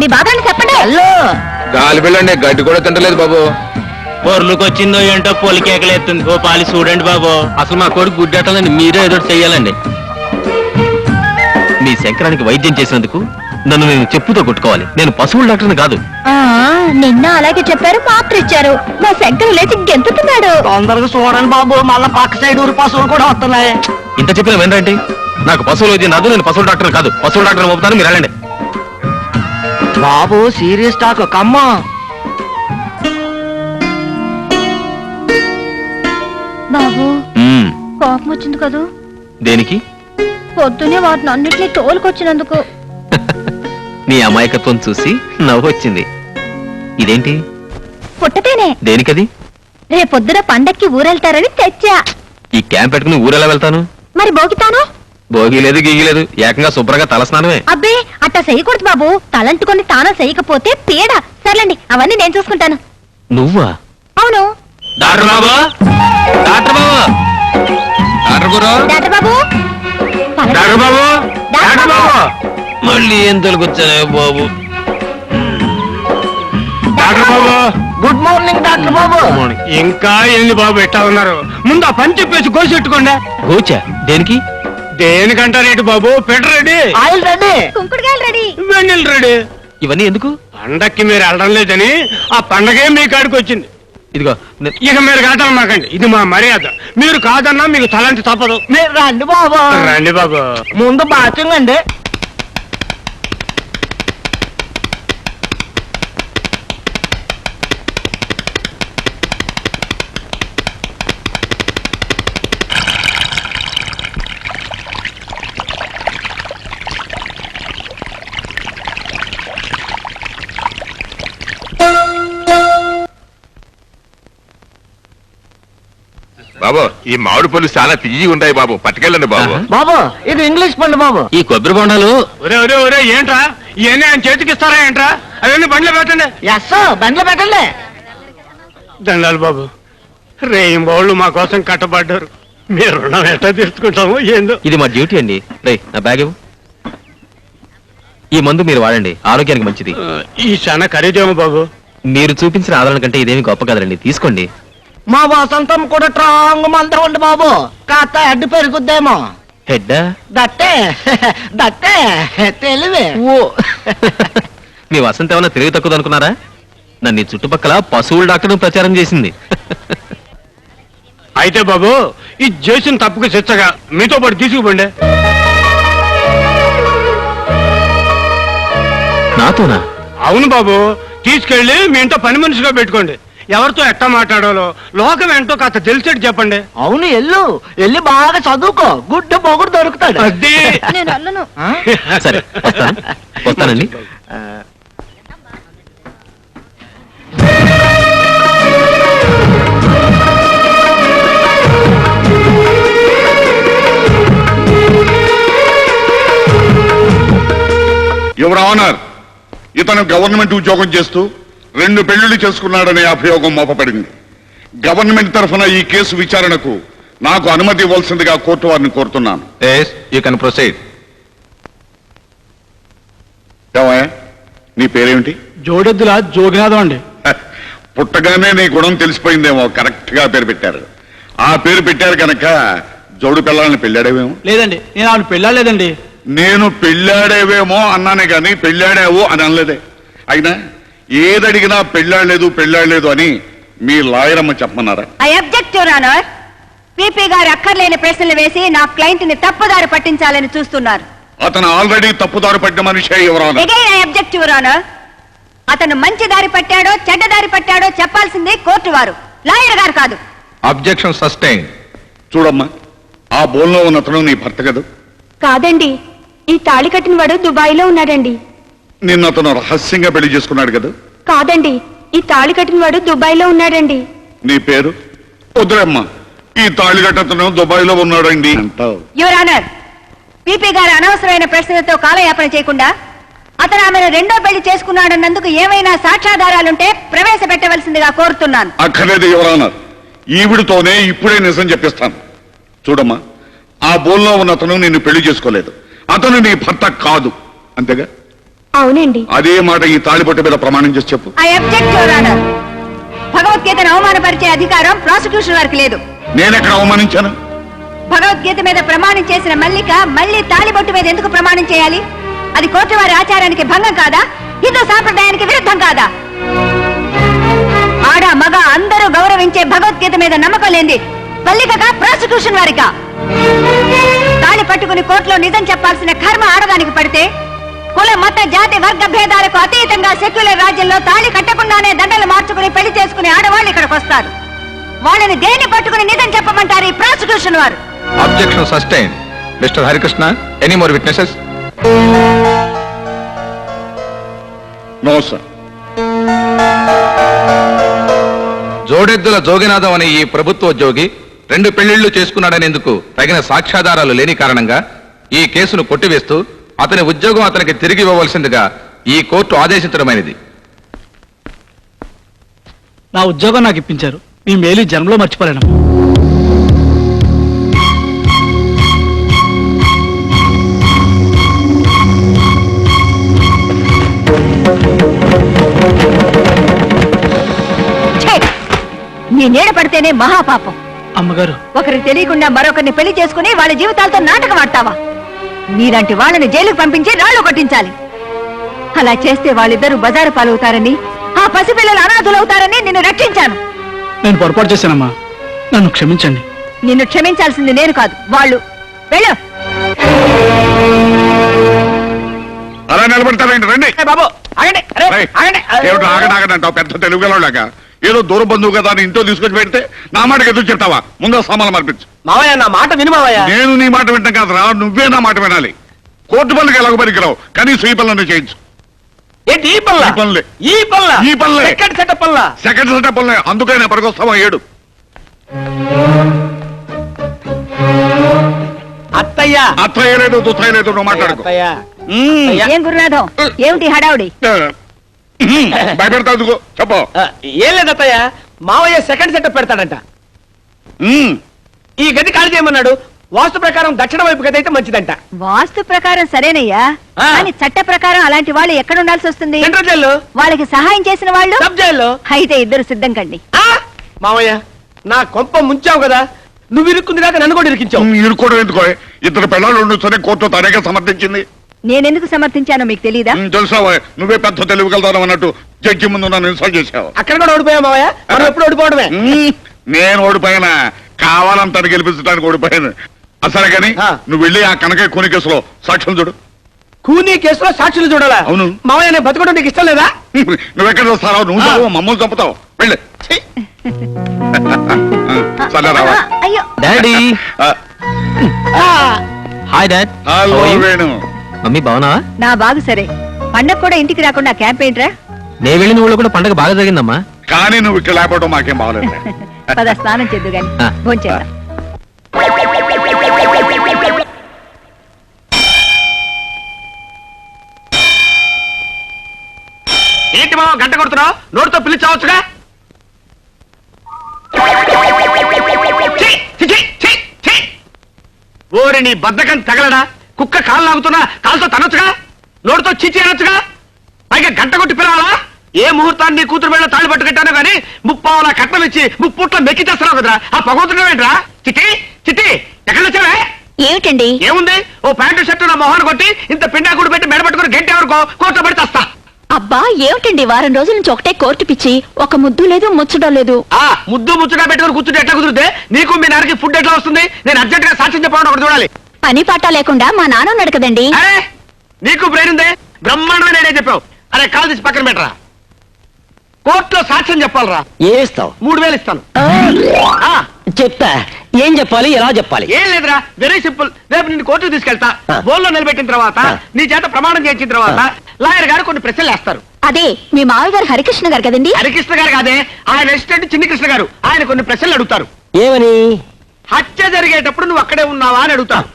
మీ బాబాని చెప్పండి. గాలి వెళ్ళండి, గడ్డి కూడా తింటలేదు బాబు. పొర్లుకొచ్చిందో ఏంటో పొలికేకలేస్తుంది. ఓ పాలి చూడండి బాబు. అసలు మా కొడుకు గుడ్డెట్టాలని మీరే ఏదో చెయ్యాలండి. మీ శంకరానికి వైద్యం చేసినందుకు నన్ను నేను చెప్పుతో కొట్టుకోవాలి. నేను పశువుల డాక్టర్ని కాదు. నిన్న అలాగే చెప్పారు, మాత్ర ఇచ్చారు. మా శంకర్ లేచి గెంతుతున్నాడు. తొందరగా చూడండి బాబు, మళ్ళా పక్క సైడ్ ఊరు పశువులు కూడా వస్తున్నాయి. ఇంత చెప్పిన వినరండి. నాకు పశువుల వైద్యం రాదు, నేను పశువుల డాక్టర్ కాదు. పశువుల డాక్టర్ పంపుతాను, మీరు వెళ్ళండి. బాబు సీరియస్ టాక్ కమ్మ. బాబు కోపం వచ్చింది కదూ? దేనికి? పొద్దునే వాటిని అన్నిటినీ తోలుకొచ్చినందుకు. నీ అమాయకత్వం చూసి నవ్వు వచ్చింది. ఇదేంటి? పుట్టతేనే. దేనికది? రేపొద్దున పండక్కి ఊరెళ్తారని తెచ్చా. ఈ క్యాంప్ పెట్టుకుని ఊరెలా వెళ్తాను? మరి భోగితాను? భోగి లేదు గీగి లేదు, ఏకంగా శుభ్రంగా తలస్నానమే. అబ్బే అట్టా చేయకూడదు బాబు. తలంటుకొని తానం చేయకపోతే పీడ. సర్లేండి, అవన్నీ నేను చూసుకుంటాను. నువ్వా? అవును. డాక్టర్ బాబు, డాక్టర్ బాబు, డాక్టర్ గురు, డాక్టర్ బాబు, డాక్టర్ బాబు, డాక్టర్ బాబు. మళ్ళీ ఏం తొలగొచ్చానే బాబు. డాక్టర్ బాబు, గుడ్ మార్నింగ్ డాక్టర్ బాబు. ఇంకా ఏంది బాబు ఎట్టా ఉన్నారు? ముందు ఆ పని చెప్పేసి కోసెట్టుకోండి. గోచా దేనికి? దేనికంటారేంటి బాబు? పెట్ రెడీ, ఆయిల్ రెడీ, కుంకుడుగాయలు రెడీ, వెన్నెల రెడీ. ఇవన్నీ ఎందుకు? పండక్కి మీరు వెళ్ళడం లేదని ఆ పండగే మీ కాడికి వచ్చింది. ఇదిగో ఇక మీరు కాదనమాకండి, ఇది మా మర్యాద. మీరు కాదన్నా మీకు తలంటి తప్పదు. మీరు రండి బాబు. రండి బాబు. ముందు బాత్రూమ్ అండి. బాబు ఈ మామిడి పళ్ళు చాలా తియ్యి ఉంటాయి బాబు, పట్టుకెళ్ళండి బాబు. బాబు ఇది ఇంగ్లీష్ పండు బాబు. ఈ కొబ్బరి బొండాలు ఒరే ఒరే ఒరే ఏంట్రా ఇవన్నీ ఆయన చేతికి ఇస్తారా ఏంట్రా? అవన్నీ బండ్లో పెట్టండి. ఎస్ బండ్లో పెట్టండి. దండాలు బాబు, రేయింబోళ్ళు మా కోసం కట్టబడ్డారు. మీరు రుణం ఎట్లా తీర్చుకుంటాము ఏందో. ఇది మా డ్యూటీ అండి. రే నా బ్యాగ్ ఇవ్వు. ఈ మందు మీరు వాడండి, ఆరోగ్యానికి మంచిది. ఈ చాలా ఖరీదేమో బాబు. మీరు చూపించిన ఆదరణ కంటే ఇదేమి గొప్ప కదండి, తీసుకోండి. మా వసంతం కూడా స్ట్రాంగ్ మందం ఉంది బాబు. కాస్త అడ్డు పెరుగుద్దేమో. హెడ్ దట్టే దట్టే తెలివే. ఓ మీ వసంత ఏమన్నా తెలివి తక్కువ అనుకున్నారా? నన్ను ఈ చుట్టుపక్కల పశువుల డాక్టర్ ప్రచారం చేసింది. అయితే బాబు ఈ చేసిన తప్పుకు శిక్షగా మీతో పాటు తీసుకుపోండి. నాతోనా? అవును బాబు, తీసుకెళ్లి మీ ఇంట్లో పని మనిషిగా పెట్టుకోండి. ఎవరితో ఎట్టా మాట్లాడాలో లోకం ఏంటో కాస్త తెలిసేట్టు చెప్పండి. అవును ఎల్లి బాగా చదువుకో, గుడ్డ పొగుడు దొరుకుతాడు. అది నేను అల్లను. సరే వస్తానండి. యువర్ ఆనర్, ఇతను గవర్నమెంట్ ఉద్యోగం చేస్తూ 2 పెళ్లిళ్లు చేసుకున్నాడనే అభియోగం మోపబడింది. గవర్నమెంట్ తరఫున ఈ కేసు విచారణకు నాకు అనుమతి ఇవ్వాల్సిందిగా కోర్టు వారిని కోరుతున్నాను. You can proceed. ఏమయ్య, నీ పేరేమిటి? జోడెద్దుల జోగినాథం అండి. పుట్టగానే నీ గుణం తెలిసిపోయిందేమో, కరెక్ట్ గా పేరు పెట్టారు. ఆ పేరు పెట్టారు కనుక జోడు పిల్లల్ని పెళ్ళాడేవేమో. లేదండి, నేను ఆవిడ పెళ్ళాలేదండి. నేను పెళ్ళాడేవేమో అన్నానే గాని పెళ్ళాడావు అని అనలేదే. అయినా ఏదడిగినా పెళ్ళాడలేదు అని మీ లాయర్ అమ్మ చెప్పమన్నారా? I object your honour. PP గారు అక్కర్లేని ప్రశ్నలు వేసి నా క్లయింట్ ని తప్పుదారి పట్టించాలని చూస్తున్నారు. అతను ఆల్రెడీ తప్పుదారి పట్టిన మనిషి ఎవరాను. Again I object your honour. అతను మంచి దారి పట్టాడో చెడ్డ దారి పట్టాడో చెప్పాల్సిందే కోర్టు వారు, లాయర్ గారు కాదు. Objection sustain. చూడమ్మా, ఆ బోన్లో ఉన్న అతను నీ భర్త కదా? కాదండి, ఈ తాళి కట్టిన వాడు దుబాయ్లో ఉన్నాడండి. నిన్న అతను రహస్యంగా పెళ్లి చేసుకున్నాడు కదా? కాదండి, ఈ తాళి కట్టిన వాడు దుబాయ్లో ఉన్నాడండి. నీ పేరు? వద్దురమ్మా, ఈ తాళిగట్టతను దుబాయ్ లో ఉన్నాడండి అంటావు. యువర్ ఆనర్, పీపీ గారు అనవసరమైన ప్రశ్నలతో కాలయాపన చేయకుండా అతను ఆమెను 2వ పెళ్లి చేసుకున్నాడన్నందుకు ఏమైనా సాక్ష్యాధారాలుంటే ప్రవేశపెట్టవలసిందిగా కోరుతున్నాను. అక్కర్లేదు యువరానర్, ఈవిడితోనే ఇప్పుడే నిజం చెప్పిస్తాను. చూడమ్మా, ఆ బోన్లో ఉన్న అతను నిన్ను పెళ్లి చేసుకోలేదు. అతను నీ భర్త కాదు, అంతేగా? అవునండి. అదే మాట ఈ తాళిబొట్టు మీద ప్రమాణం చేసి చెప్పు. I object your honour. భగవద్గీతను అవమానపరిచే అధికారం ప్రాసిక్యూషన్ వారికి లేదు. నేనెక్కడ అవమానించాను? భగవద్గీత మీద ప్రమాణం చేసిన మల్లిక మళ్ళీ తాళిబొట్టు మీద ఎందుకు ప్రమాణం చేయాలి? అది కోర్టు వారి ఆచారానికి భంగం కాదా? హిందూ సాంప్రదాయానికి విరుద్ధం కాదా? ఆడ మగ అందరూ గౌరవించే భగవద్గీత మీద నమ్మకం లేని మల్లికగా ప్రాసిక్యూషన్ వారికా? తాళి పట్టుకుని కోర్టులో నిజం చెప్పాల్సిన కర్మ ఆడదానికి పడితే కుల మత జాతి వర్గ భేదాలకు అతీతంగా సెక్యులర్ రాజ్యంలో తాళి కట్టకుండానే దండలు మార్చుకుని పెళ్లి చేసుకునే ఆడవాళ్ళు ఇక్కడికి వస్తారు. వాళ్ళని దేన్ని పట్టుకుని నిజం చెప్పమంటారు ఈ ప్రాసిక్యూషన్ వారు? Objection sustain. Mister Harikrishna, any more witnesses? No sir. జోడెద్దుల జోగినాథం అనే ఈ ప్రభుత్వ ఉద్యోగి 2 పెళ్లిళ్లు చేసుకున్నాడనేందుకు తగిన సాక్ష్యాధారాలు లేని కారణంగా ఈ కేసును కొట్టివేస్తూ అతని ఉద్యోగం అతనికి తిరిగి ఇవ్వవలసిందిగా ఈ కోర్టు ఆదేశించడమైనది. నా ఉద్యోగం నాకు ఇప్పించారు. మీ మేలు జన్మలో మర్చిపోలేను. నీ నీడ పడితేనే మహాపాపం. అమ్మగారు, ఒకరికి తెలియకుండా మరొకరిని పెళ్లి చేసుకుని వాళ్ళ జీవితాలతో నాటకం ఆడతావా? నీలాంటి వాళ్ళని జైలుకు పంపించి రాళ్లు కొట్టించాలి. అలా చేస్తే వాళ్ళిద్దరూ బజారు పాలవుతారని, ఆ పసిపిల్లలు అనాథులవుతారని నిన్ను రక్షించాను. నేను పొరపాటు చేశానమ్మా, నన్ను క్షమించండి. నిన్ను క్షమించాల్సింది నేను కాదు, వాళ్ళు. వెళ్ళు. అలా నిలబడతారండి, రండి. బాబు ఆగండి. ఏమిటి ఆగడాగడంటావు? పెద్ద తెలుగులాగా ఏదో దూర బంధువు కదా అని ఇంట్లో తీసుకొచ్చి పెడితే నా మాటకి ఎదురు చెప్తావా? ముందు సామాన్లు మార్పించు. మావయ్య, నా మాట విను మావయ్య. నేను నీ మాట వింటాం కాదురా, నువ్వే నా మాట వినాలి. కోర్టు పనులకు ఎలాగో పనికిరావు, కనీసం ఈ పనులను చేయించు. ఏంటి ఈ పనులా? ఈ పనులే. ఈ పనులా? ఈ పనులే. సెకండ్ సెటప్ పనులా? సెకండ్ సెటప్ పనులే. అందుకైనా పనికొస్తావా? 7 అత్తయ్య. అత్తయ్య లేదు, దుత్తయ్య లేదు, నువ్వు మాట్లాడుకో. అత్తయ్య. ఏం గురునాథం, ఏమిటి హడావుడి? భయపెడతావు చెప్పు. ఏం లేదు అత్తయ్య, మావయ్య సెకండ్ సెటప్ పెడతాడంట. ఈ గది ఖాళీ చేయమన్నాడు. వాస్తు ప్రకారం దక్షిణ వైపు గది అయితే మంచిదంట. వాస్తు ప్రకారం సరేనయ్యా, కానీ చట్ట ప్రకారం అలాంటి వాళ్ళు ఎక్కడ ఉండాల్సి వస్తుంది? సెంట్రల్ జైల్లో. వాళ్ళకి సహాయం చేసిన వాళ్ళు సబ్ జైల్లో. అయితే ఇద్దరు సిద్ధం కండి. మావయ్య, నా కొంప ముంచావు కదా, నువ్వు ఇరుక్కుంది కాక నన్ను కూడా ఇరికించావు. ఇరుక్కోవడం ఎందుకో? 2 పిల్లలు ఉండొచ్చని కోర్టు తనగా సమర్థించింది. నేనెందుకు సమర్థించానో మీకు తెలీదా? తెలుసావా? నువ్వే పెద్ద తెలివిగలుగుతావు అన్నట్టు జడ్జి ముందు నన్ను ఇన్సల్ట్ చేశావు. అక్కడ కూడా ఓడిపోయా మావయ్య, మనం ఎప్పుడు ఓడిపోవడమే. నేను ఓడిపోయినా, కావాలంత గెలిపించడానికి ఓడిపోయాను. అసలే కానీ నువ్వు వెళ్ళి ఆ కనకయ్య కూని కేసులో సాక్ష్యం చూడు. కూనీ కేసులో సాక్షులు చూడాలా? అవును. మావయ్య, నేను బతకడం నీకు ఇష్టం లేదా? నువ్వెక్కడ వస్తావు? నువ్వు చదువు, మమ్మల్ని చంపుతావు. వెళ్ళి. సరే రావా. అయ్యో, daddy. Hi dad. Hello Venu. Mummy బాగున్నావా? నా బాగు సరే. పండగ కూడా ఇంటికి రాకుండా క్యాంప్ ఏంట్రా? నేను వెళ్ళిన ఊళ్ళో కూడా పండగ బాగా జరిగిందమ్మా. కానీ నువ్వు ఇక్కడ లేకపోవడం మాకేం బాగలేదు. పద, స్నానం చేద్దు గాని భోంచేద్దాం. ఏంటి మావ గంట కొడుతున్నావు? నోటితో పిలిచావచ్చుగా. ఓరి నీ బద్దకం తగలడా? కుక్క కాలు లాగుతున్నా కాలుతో తనొచ్చుగా, నోటితో చిచి అనొచ్చుగా, పైగా గంట కొట్టి పిలవాలా? ఏ ముహూర్తాన్ని నీ కూతురు వేళ తాళి పట్టుకెట్టాను కానీ 30 కట్నం ఇచ్చి 30 పూట్ల మెక్కి చేస్తున్నావు కదరా. ఆ పగవుతున్నావేంట్రా? చిట్టి చిట్టి, ఎక్కడ వచ్చావే? ఏమిటండి? ఏముంది, ఓ ప్యాంటు షర్టు నా మొహాన్ని కొట్టి ఇంత పిండాకుడు పెట్టి మెడబట్టుకుని గంట ఎవరికో కోర్టులో పడి తెస్తా. అబ్బా, ఏమిటండి వారం రోజుల నుంచి ఒకటే కోర్టు పిచ్చి, ఒక ముద్దు లేదు ముచ్చడం లేదు. ఆ ముద్దు ముచ్చగా పెట్టుకుని కూర్చుంటే ఎట్లా కుదిరితే? నీకు మీ నాన్నకి ఫుడ్ ఎట్లా వస్తుంది? నేను అర్జెంట్ గా సాక్ష్యం చెప్పాలని ఒకటి చూడాలి. పని పాట లేకుండా మా నాన్న ఉన్నాడు కదండి. అరే, నీకు బ్రెయిన్ ఉందే? బ్రహ్మాండమైన ఐడియా చెప్పావు. అరే, కాలు తీసి పక్కన పెట్టరా. కోర్టులో సాక్ష్యం చెప్పాలరా. ఏమిస్తావు? 3000 ఇస్తాను. చెప్తా. ఏం చెప్పాలి, ఎలా చెప్పాలి? ఏం లేదురా, వెరీ సింపుల్. రేపు నిన్ను కోర్టుకు తీసుకెళ్తా. ఆ. బోల్లో నిలబెట్టిన తర్వాత నీ చేత ప్రమాణం చేయించిన తర్వాత లాయర్ గారు కొన్ని ప్రశ్నలు వేస్తారు. అదే మీ మావి గారు హరికృష్ణ గారు కదండి. హరికృష్ణ గారు కాదే, ఆయన అసిస్టెంట్ చిన్ని కృష్ణ గారు. ఆయన కొన్ని ప్రశ్నలు అడుగుతారు. ఏమని? హత్య జరిగేటప్పుడు నువ్వు అక్కడే ఉన్నావా అని అడుగుతాడు.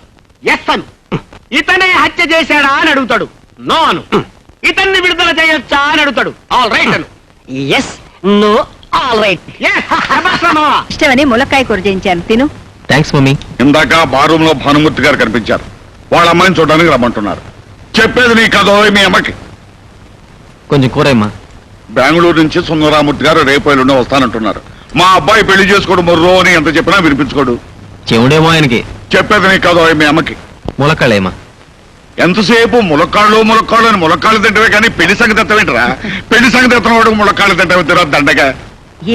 ఎస్ అను. ఇతనే హత్య చేశాడా అని అడుగుతాడు. నో అను. ఇతన్ని విడుదల చేయొచ్చా అని అడుగుతాడు. ఆల్ రైట్ అను. Yes, no, all right. ఇష్టమని ములక్కాయ కూర చేయించాను, తిను. Thanks mummy. ఇందాక బారూమ్ లో భానుమూర్తి గారు కనిపించారు. వాళ్ళ అమ్మాయిని చూడడానికి రమ్మంటున్నారు. చెప్పేది నీ కథ మీ అమ్మకి. కొంచెం కూరేమ్మా. బెంగళూరు నుంచి సుందరామూర్తి గారు రేపు ఎల్లుండి వస్తానంటున్నారు. మా అబ్బాయి పెళ్లి చేసుకోడు మొర్రో అని ఎంత చెప్పినా వినిపించుకోడు. చెవుడేమో ఆయనకి. చెప్పేది నీకు కాదు, మీ అమ్మకి. ములక్కాళ్ళేమా. ఎంతసేపు ములక్కాళ్ళు అని ములక్కాళ్ళు తింటవే కానీ పెళ్లి సంగతి ఎత్తవేంటరా? పెళ్లి సంగతి ఎత్తన వాడు ములక్కాళ్ళు తింటవే తిరా దండగా.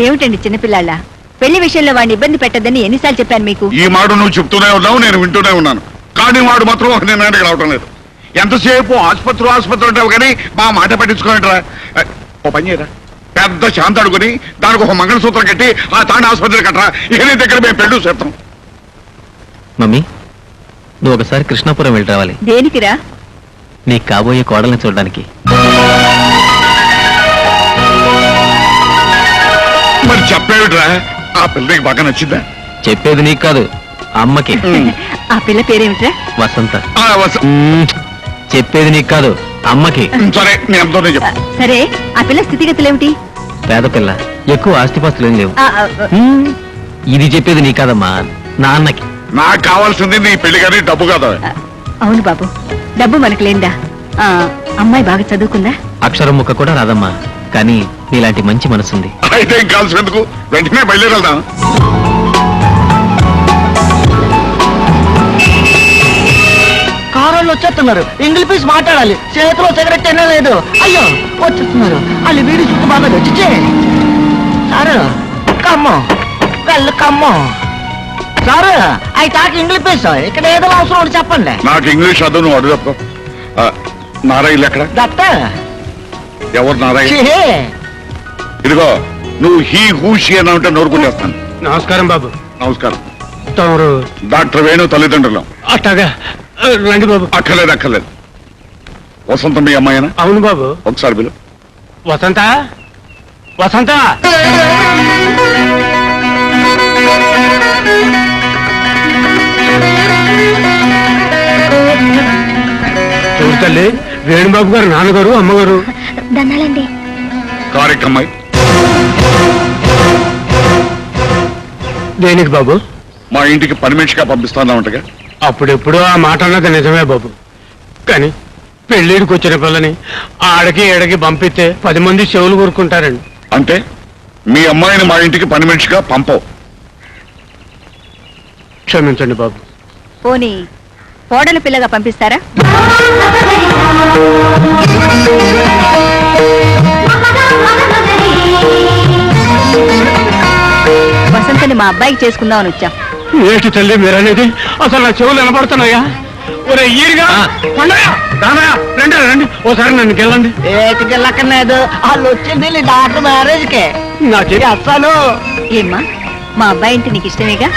ఏమిటండి చిన్నపిల్లాళ్ళ పెళ్లి విషయంలో వాడిని ఇబ్బంది పెట్టద్దని ఎన్నిసార్లు చెప్పాను మీకు? ఈ మాట నువ్వు చెప్తూనే ఉన్నావు, నేను వింటూనే ఉన్నాను. కానీ వాడు మాత్రం ఒక నిర్ణయానికి రావటం లేదు. ఎంతసేపు ఆసుపత్రి ఉంటావు కానీ మా మాట పట్టించుకోండిరా. ఓ పని చేయరా, పెద్ద శాంత అడుగుని దానికి ఒక మంగళసూత్రం కట్టి ఆ తాండ ఆసుపత్రి కట్టరా. ఇక నీ దగ్గర మేము పెళ్లి చేస్తాం. మమ్మీ, నువ్వు ఒకసారి కృష్ణాపురం వెళ్ళి రావాలి. దేనికిరా? నీకు కాబోయే కోడల్ని చూడడానికి. మరి చెప్పేవిట్రా, ఆ పిల్లకి బాగా నచ్చిందా? చెప్పేది నీకు కాదు, అమ్మకి. ఆ పిల్ల పేరేమిట్రా? వసంత. ఆ, చెప్పేది నీకు కాదు, అమ్మకి. సరే నీ అమ్మతోనే చెప్పు. సరే, ఆ పిల్ల స్థితిగతులేమిటి? పేద పిల్ల, ఎక్కువ ఆస్తిపాస్తులు ఏం లేవు. ఆ, ఇది చెప్పేది నీ కాదమ్మా, నాన్నకి. నాకు కావాల్సింది నీ పెళ్లి కానీ డబ్బు కాదు. అవును బాబు, డబ్బు మనకు లేదా? అమ్మాయి బాగా చదువుకుందా? అక్షరం ముక్క కూడా రాదమ్మా, కానీ నీలాంటి మంచి మనసుంది. అయితే ఇంక కావాల్సినందుకు వెంటనే బయలుదేరదాం. కారోళ్ళు వచ్చేస్తున్నారు. ఇంగ్లీష్ పీస్ మాట్లాడాలి. చేతిలో సిగరెట్ అయినా లేదు. అయ్యో వచ్చేస్తున్నారు. వాళ్ళు వీడి చుట్టూ బాగా వచ్చే సారు కమ్మో వెళ్ళు కమ్మో సారు అవి తాకి ఇంగ్లీష్ పీస్ ఇక్కడ ఏదో అవసరం ఉంటే చెప్పండి. నాకు ఇంగ్లీష్ అదు, నువ్వు అడుగు తప్ప. నారాయణ ఎక్కడ? దత్త ఎవరు నారాయణ? ఛీ, ఇదిగో నువ్వు హీ హూషి అని అంటే నోరుకుంటేస్తాను. నమస్కారం బాబు. నమస్కారం. తమరు డాక్టర్ వేణు తల్లిదండ్రులు. అట్టగా రండి బాబు. అక్కర్లేదు. వసంత మీ అమ్మాయినా? అవును బాబు. ఒకసారి బిలు. వసంత, వసంత. చూడు తల్లి, వేణుబాబు గారు నాన్నగారు అమ్మగారు. దండాలండి. కారెక్కమ్మాయి. దేనికి బాబు? మా ఇంటికి పని మనిషిగా పంపిస్తానంటగా. అప్పుడెప్పుడు ఆ మాట అన్నది నిజమే బాబు, కానీ పెళ్ళిడికి వచ్చిన పిల్లని ఆడకి ఏడకి పంపిస్తే 10 మంది చెవులు కోరుకుంటారండి. అంటే మీ అమ్మాయిని మా ఇంటికి పని మనిషిగా పంపవు. క్షమించండి బాబు. పోనీ కోడలు పిల్లగా పంపిస్తారా? వసంతని మా అబ్బాయికి చేసుకుందామని వచ్చాం. ఏంటి తల్లి మీరనేది? అసలు నా చెవులు వినపడుతున్నాయా? ఒరే ఈరిగా రండి, ఓసారి నన్ను గెల్లండి. ఏటికి లక్కలేదు. వాళ్ళు వచ్చింది డాక్టర్ మ్యారేజ్ కే. నా చెయ్యి అస్సలు ఏమ్మా, మా అబ్బాయి అంటే నీకు ఇష్టమేగా?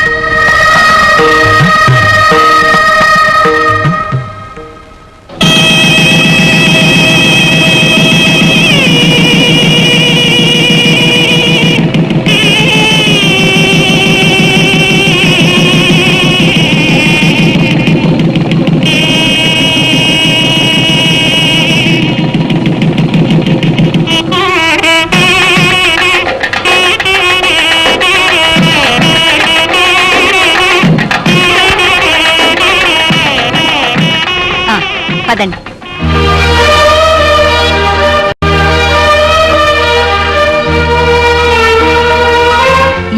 పదండి.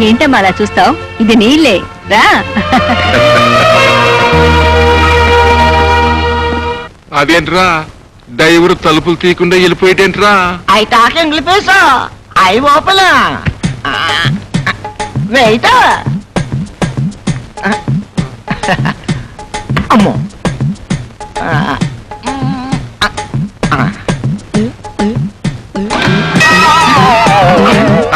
ఏంటమ్మా అలా చూస్తావు? ఇది నీళ్ళే, రా. అదేంట్రా డ్రైవర్ తలుపులు తీయకుండా వెళ్ళిపోయేటేంట్రా? అవి తాకి ఇంగ్లీష్ పీస్ అవి ఓపెన్ వెయిట్. అమ్మో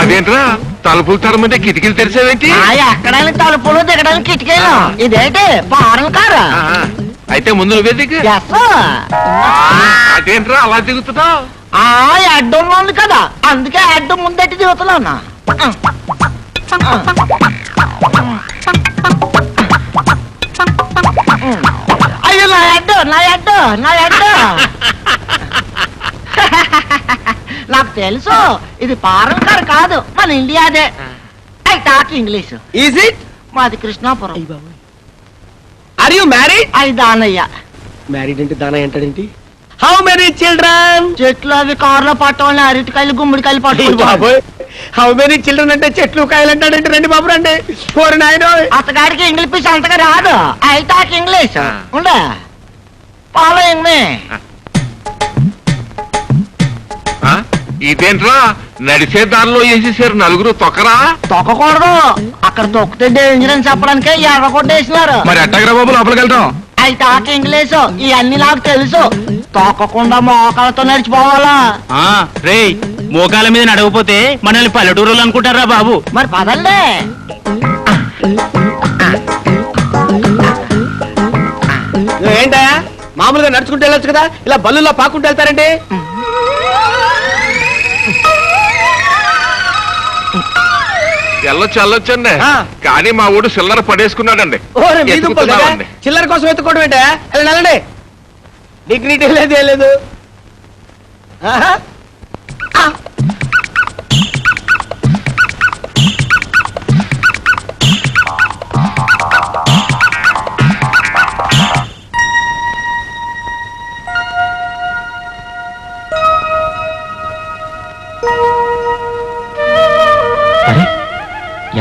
అదేంట్రా తలుపులు తరమంటే కిటికీలు తెరిచేవేంటి? ఎక్కడానికి తలుపులు దిగడానికి కిటికీలు. ఇదేంటి ఫారెన్ కారా? అయితే ముందు నువ్వే దిగు. అదేంట్రా అలా దిగుతున్నావు? అడ్డం ఉంది కదా, అందుకే అడ్డం ముందట్టి దిగుతున్నా. అయ్యో నా అడ్డు నాకు తెలుసు ఇది ఫారెన్ కార్ కాదు, మన ఇండియాదే. I talk English. Is it? మాది కృష్ణాపురం. Are you married? అది దానయ్య. మ్యారీడ్ అంటే దానా ఏంటండి? How many children? చెట్లు అవి కారులో పట్టవాళ్ళని అరటికాయలు గుమ్మడికాయలు పట్టుకుంటారు. హౌ మెనీ చిల్డ్రన్ అంటే చెట్లు కాయలు అంటాడంటే రండి బాబు రండి. కోరి నాయన అతగాడికి ఇంగ్లీష్ అంతగా రాదు. అయితే ఇంగ్లీష్ ఉండే ఫాలోయింగ్ మీ. ఇదేంట్రా నడిచే దారిలో వేసేసారు నలుగురు తొక్కరా. తొక్కకూడదు, అక్కడ తొక్కితే డేంజర్ అని చెప్పడానికే ఎర్ర కొట్టేసినారు. మరి ఎట్టగరా బాబు లోపలికి వెళ్తాం? అయితే ఇంగ్లీష్ ఇవన్నీ నాకు తెలుసు. తొక్కకుండా మోకాలతో నడిచిపోవాలా? రే మోకాల మీద నడవపోతే మనల్ని పల్లెటూరులు అనుకుంటారా బాబు? మరి పదండి. ఏంటా మామూలుగా నడుచుకుంటూ వెళ్ళొచ్చు కదా, ఇలా బల్లుల్లో పాకుంటూ వెళ్తారండి? వెళ్ళొచ్చండి కానీ మా ఊడు చిల్లర పడేసుకున్నాడండి. ఎత్తుకుతున్నామండి. చిల్లర కోసం ఎత్తుకోవడం ఏంటా? వెళ్ళండి. డిగ్నిటీ లేదు ఏం లేదు.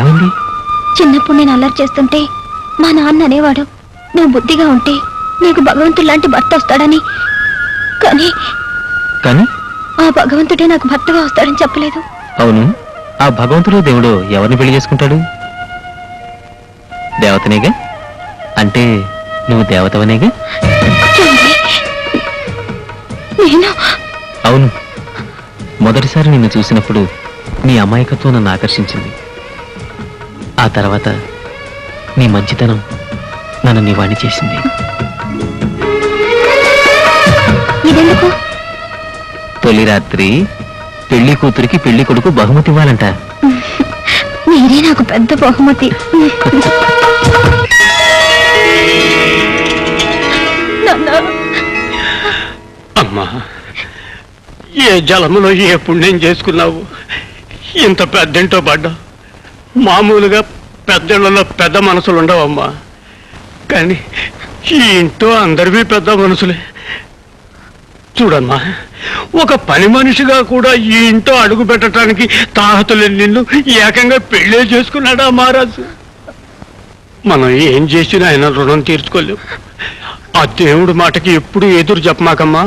ఏమైంది? చిన్నప్పుడు నేను అల్లరి చేస్తుంటే మా నాన్న అనేవాడు, నువ్వు బుద్ధిగా ఉంటే నీకు భగవంతుడు లాంటి భర్త వస్తాడని. కానీ కానీ ఆ భగవంతుడే నాకు భర్తగా వస్తాడని చెప్పలేదు. అవును, ఆ భగవంతుడు దేవుడు ఎవరిని పెళ్లి చేసుకుంటాడు? దేవతనేగా? అంటే నువ్వు దేవతవనేగా? నేను అవును, మొదటిసారి నిన్ను చూసినప్పుడు నీ అమాయకత్వం నన్ను ఆకర్షించింది. ఆ తర్వాత నీ మంచితనం నన్ను నీ వాణి చేసింది. ఇదెందుకు? తొలి రాత్రి పెళ్లి కూతురికి పెళ్లి కొడుకు బహుమతి ఇవ్వాలంట. మీరే నాకు పెద్ద బహుమతి. అమ్మా, ఏ జలములో ఏ పుణ్యం చేసుకున్నావు, ఇంత పెద్దంటో పడ్డా. మామూలుగా పెద్దలలో పెద్ద మనసులు ఉండవమ్మా, కానీ ఈ ఇంట్లో అందరివి పెద్ద మనసులే. చూడమ్మా, ఒక పని మనిషిగా కూడా ఈ ఇంట్లో అడుగు పెట్టడానికి తాహతులేని నిన్ను ఏకంగా పెళ్ళే చేసుకున్నాడా మహారాజు? మనం ఏం చేసినా ఆయన రుణం తీర్చుకోలేవు. ఆ దేవుడి మాటకి ఎప్పుడు ఎదురు చెప్పమాకమ్మా,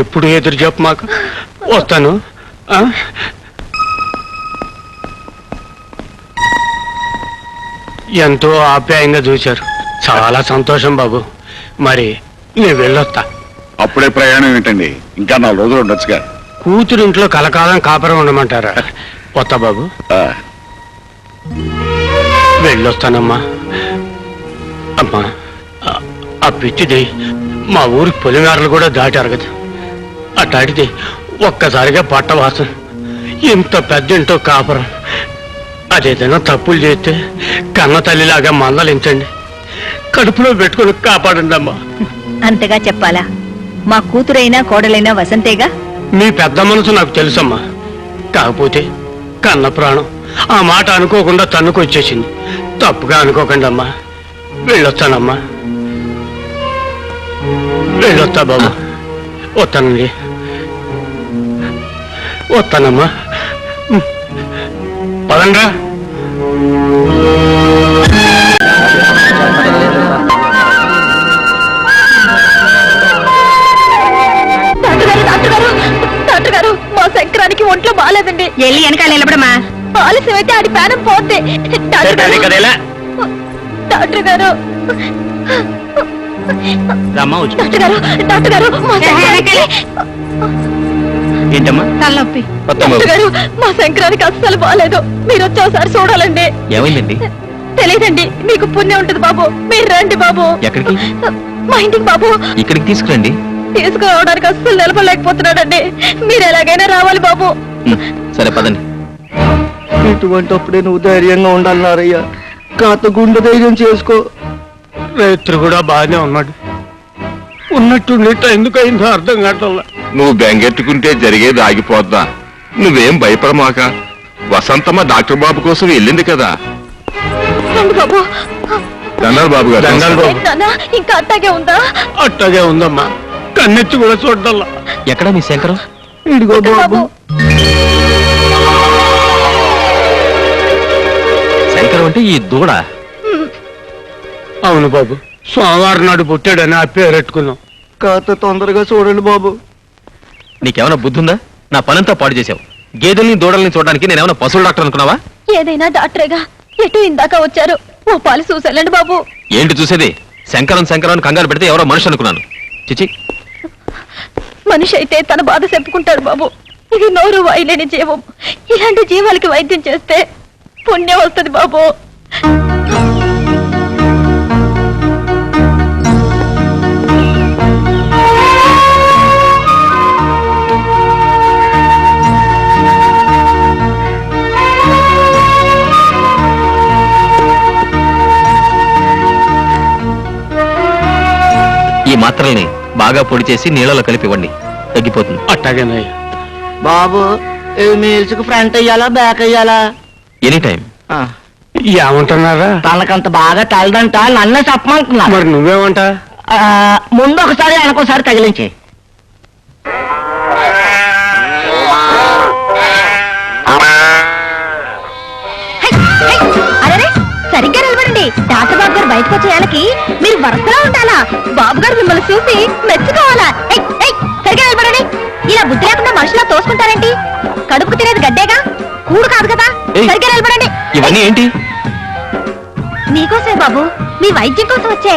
ఎప్పుడు ఎదురు చెప్పమాక. వస్తాను. ఎంతో ఆప్యాయంగా చూశారు, చాలా సంతోషం బాబు. మరి నేను వెళ్ళొస్తా. అప్పుడే ప్రయాణం ఏంటండి, ఇంకా 4 రోజులు ఉండొచ్చుగా. కూతురు ఇంట్లో కలకాలం కాపురం ఉండమంటారా? వస్తా బాబు, వెళ్ళొస్తానమ్మా. అమ్మా, ఆ పిచ్చిది మా ఊరికి పొలిమేరలు కూడా దాటారు కదా, అట్లాంటిది ఒక్కసారిగా పట్టవాసం. ఇంత పెద్దంటో కాపురం. అదేదైనా తప్పులు చేస్తే కన్న తల్లిలాగా మందలించండి, కడుపులో పెట్టుకుని కాపాడండి అమ్మా. అంతగా చెప్పాలా? మా కూతురైనా కోడలైనా వసంతేగా. మీ పెద్ద మనసు నాకు తెలుసమ్మా, కాకపోతే కన్న ప్రాణం ఆ మాట అనుకోకుండా తన్నుకొచ్చేసింది. తప్పుగా అనుకోకండి అమ్మా. వెళ్ళొస్తానమ్మా, వెళ్ళొస్తా బాబు. వస్తానండి, వస్తానమ్మా. పదండ్రా. డాక్టర్ గారు, మా శంకరానికి ఒంట్లో బాగాలేదండి. వెళ్ళి వెనకాల నిలబడమా. ఆలస్యం అయితే ఆడి ప్రాణం పోతే. డాక్టర్ గారు, డాక్టర్ గారు, డాక్టర్ గారు, మా శంకరానికి ఏంటమ్మా? తలనొప్పి. డాక్టర్ గారు, మా శంకరానికి అస్సలు బాగాలేదు. మీరు వచ్చి ఒకసారి చూడాలండి. ఏమైందండి? తెలియదండి, మీకు పుణ్యం ఉంటుంది బాబు. మీరు రండి బాబు. ఎక్కడికి? మా ఇంటికి బాబు. ఇక్కడికి తీసుకురండి. తీసుకురావడానికి అస్సలు నిలబడలేకపోతున్నాడండి. మీరు ఎలాగైనా రావాలి బాబు. సరే పదండి. ఇటువంటిప్పుడే నువ్వు ధైర్యంగా ఉండాలన్నారయ్యా. కాత గుండె ధైర్యం చేసుకో. రైతు కూడా బాగానే ఉన్నాడు, ఉన్నట్టు ఎందుకు అయిందో అర్థం కావట్లా. నువ్వు బెంగెట్టుకుంటే జరిగేది ఆగిపోద్దా? నువ్వేం భయపడమాక. వసంతమ్మ డాక్టర్ బాబు కోసం వెళ్ళింది కదా. రండి బాబు. దండాలు బాబు గారు. దండాలు బాబు. నాన్న, ఇంకా అట్టాగే ఉందా? అట్టాగే ఉందమ్మా. కన్నెత్తి కూడా చూడాల. ఎక్కడా మీ శంకరం? ఇదిగో బాబు. శంకరం అంటే ఈ దూడ. అవును బాబు, సోమవారం నాడు పుట్టాడని ఆ పేరెట్టుకున్నాం. కాస్త తొందరగా చూడండి బాబు. నీకేమైనా బుద్ధి ఉందా? నా పనంతా పాడు చేశావు. గేదెల్ని దూడల్ని చూడడానికి నేనేమైనా పశువుల డాక్టర్ అనుకున్నావా? ఏదైనా డాక్టరేగా ఎటు ఇందాక వచ్చారు. ఓ పాలు చూసేళ్ళండి బాబు. ఏంటి చూసేది? శంకరం అని కంగారు పెడితే ఎవరో మనిషి అనుకున్నాను. చిచి, మనిషి అయితే తన బాధ చెప్పుకుంటాడు బాబు. ఇది నోరు వాయలేని జీవం. ఇలాంటి జీవాలకి వైద్యం చేస్తే పుణ్యం వస్తుంది బాబు. ఈ మాత్రల్ని బాగా పొడి చేసి నీళ్ళలో కలిపి ఇవ్వండి, తగ్గిపోతుంది. అట్టాగేనయ్యా. బాబు ఇది మీల్స్కి ఫ్రంట్ అయ్యాలా బ్యాక్ అయ్యాలా? Any time. ఏమంటున్నారా? తనకంత బాగా తలదంట, నన్నే చెప్పమంటున్నా. మరి నువ్వేమంటా? ముందు ఒకసారి వెనకోసారి తగిలించి. అరే సరిగ్గా నిలబడండి. డాక్టర్ బాబు గారు బయటకు వచ్చేయాలకి మీరు వరుసలో ఉండాలా. బాబు గారు మిమ్మల్ని చూసి మెచ్చుకోవాలా. సరిగ్గా నిలబడండి. ఇలా బుద్ధి లేకుండా మనుషులా తోసుకుంటారేంటి? కడుపుకు తినేది గడ్డేగా, కూడు కాదు కదా. సరిగ్గా నిలబడండి. ఇవన్నీ ఏంటి? మీకోసమే బాబు, మీ వైద్యం కోసం వచ్చే.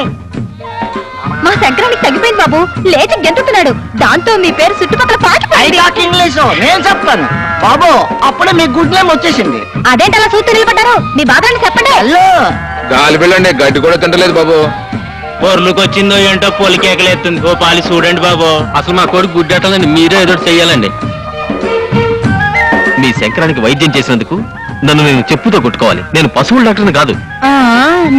మా శంకరానికి తగ్గిపోయింది బాబు. లేచి గెంతుతున్నాడు. దాంతో మీ పేరు చుట్టుపక్కల పాకిపోయింది. ఇంగ్లీషు నేను చెప్తాను బాబు. అప్పుడే మీ గుడ్ నేమ్ వచ్చేసింది. అదేంటి అలా చూస్తూ నిలబడ్డారు? మీ బాధని చెప్పండి. హలో, గాలి పిల్లండి, గడ్డి కూడా తింటలేదు బాబు. పొర్లుకొచ్చిందో ఏంటో పొలికేకలేస్తుంది. ఓ పాలి చూడండి బాబు. అసలు మా కొడుకు గుడ్డెట్టాలని మీరే ఏదో చెయ్యాలండి. మీ శంకరానికి వైద్యం చేసినందుకు నన్ను నేను చెప్పుతో కొట్టుకోవాలి. నేను పశువుల డాక్టర్ని కాదు.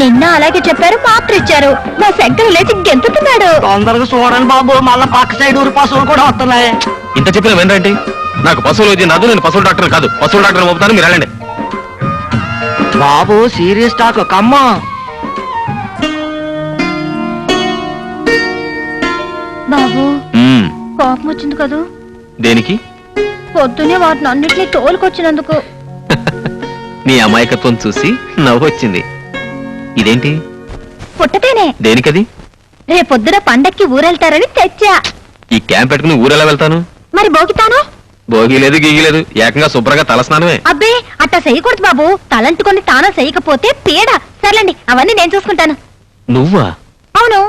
నిన్న అలాగే చెప్పారు, మాత్ర ఇచ్చారు. మా శంకర్ లేచి గెంతుతున్నాడు. తొందరగా చూడండి బాబు, మళ్ళా పక్క సైడ్ ఊరి పశువులు కూడా వస్తున్నాయి. ఇంత చెప్పిన వినరండి. నాకు పశువుల వైద్యం రాదు. నేను పశువుల డాక్టర్ కాదు. పశువుల డాక్టర్ పంపుతాను, మీరు వెళ్ళండి. బాబు సీరియస్ టాక్ కమ్మ. బాబు కోపం వచ్చింది కదూ? దేనికి? పొద్దునే వాటిని అన్నిటినీ తోలుకొచ్చినందుకు. నీ అమాయకత్వం చూసి నవ్వు వచ్చింది. ఇదేంటి? పుట్టతేనే. దేనికది? రేపొద్దున పండక్కి ఊరెళ్తారని తెచ్చా. ఈ క్యాంప్ పెట్టుకుని ఊరెలా వెళ్తాను? మరి బోగితాను? భోగి లేదు, గీగి లేదు. ఏకంగా శుభ్రంగా తలస్నానమే. అబ్బే అట్టా చేయకూడదు బాబు. తలంటుకొని తానం చేయకపోతే పీడ. సర్లేండి, అవన్నీ నేను చూసుకుంటాను. నువ్వా? అవును.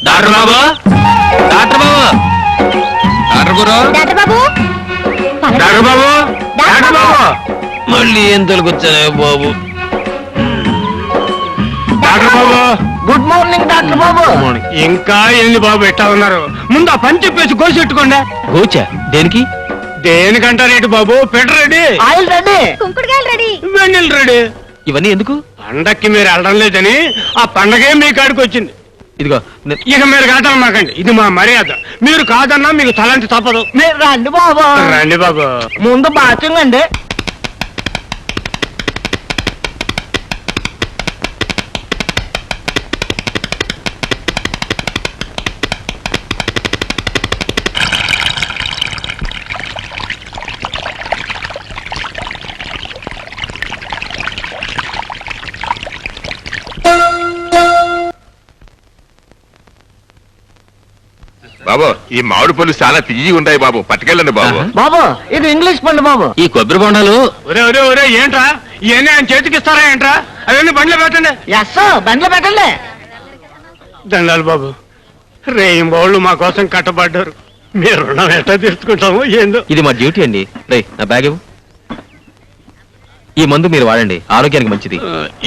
డాక్టర్ బాబు, డాక్టర్ బాబు, డాక్టర్ గురు, డాక్టర్ బాబు, డాక్టర్ బాబు, డాక్టర్ బాబు, మళ్ళీ ఏం తొలగొచ్చానే బాబు. డాక్టర్ బాబు. గుడ్ మార్నింగ్ డాక్టర్ బాబు. ఇంకా ఏంది బాబు ఎట్టా ఉన్నారు? ముందు ఆ పని చెప్పేసి కోసెట్టుకోండి. గోచా దేనికి? దేనికంటారేంటి బాబు? పెట్ర రెడీ, ఆయిల్ రెడీ, కుంకుడుగాయలు రెడీ. వెన్నెల రెడీ. ఇవన్నీ ఎందుకు? పండక్కి మీరు వెళ్ళడం లేదని ఆ పండగే మీ కాడికి వచ్చింది. ఇదిగో ఇక మీరు కాదన్నమాకండి, ఇది మా మర్యాద. మీరు కాదన్నా మీకు తలంటి తప్పదు. మీరు రండి బాబు. రండి బాబు. ముందు బాత్రూమ్ అండి. బాబు ఈ మామిడి పళ్ళు చాలా తియ్యి ఉంటాయి బాబు, పట్టుకెళ్ళండి బాబు. బాబు ఇది ఇంగ్లీష్ పండు బాబు. ఈ కొబ్బరి బొండాలు ఒరే ఒరే ఒరే ఏంట్రా ఇవన్నీ ఆయన చేతికి ఇస్తారా ఏంట్రా? అవన్నీ బండ్లో పెట్టండి. ఎస్ బండ్లో పెట్టండి. దండాలు బాబు, రేయింబోళ్ళు మా కోసం కట్టబడ్డారు. మీరు రుణం ఎట్లా తీర్చుకుంటాము ఏందో. ఇది మా డ్యూటీ అండి. రే నా బ్యాగ్ ఇవ్వు. ఈ మందు మీరు వాడండి, ఆరోగ్యానికి మంచిది.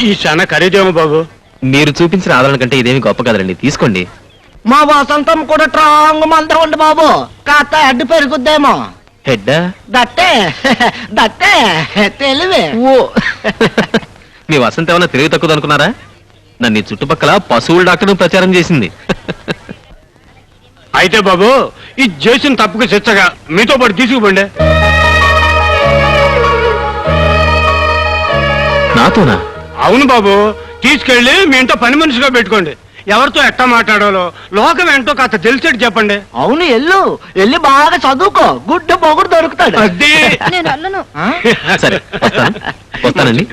ఈ చాలా ఖరీదేమో బాబు. మీరు చూపించిన ఆదరణ కంటే ఇదేమి గొప్ప కదండి, తీసుకోండి. మా వసంతం కూడా స్ట్రాంగ్ మంద ఉండి బాబు. కాస్త అడ్డు పెరుగుద్దేమో. హెడ్ దట్టే దట్టే తెలివే. మీ వసంత ఏమన్నా తెలివి తక్కువ అనుకున్నారా? నన్ను ఈ చుట్టుపక్కల పశువుల డాక్టర్ ప్రచారం చేసింది. అయితే బాబు ఈ చేసిన తప్పుకు శిక్షగా మీతో పాటు తీసుకుపోండి. నాతోనా? అవును బాబు, తీసుకెళ్లి మీ ఇంట్లో పని మనిషిగా పెట్టుకోండి. ఎవరితో ఎట్లా మాట్లాడాలో లోకం ఏంటో కాస్త తెలిసేట్టు చెప్పండి. అవును వెళ్ళి బాగా చదువుకో గుడ్డ పొగుడు దొరుకుతాడు. అదే నేను వెళ్ళను. ఆ? సరే వస్తానండి.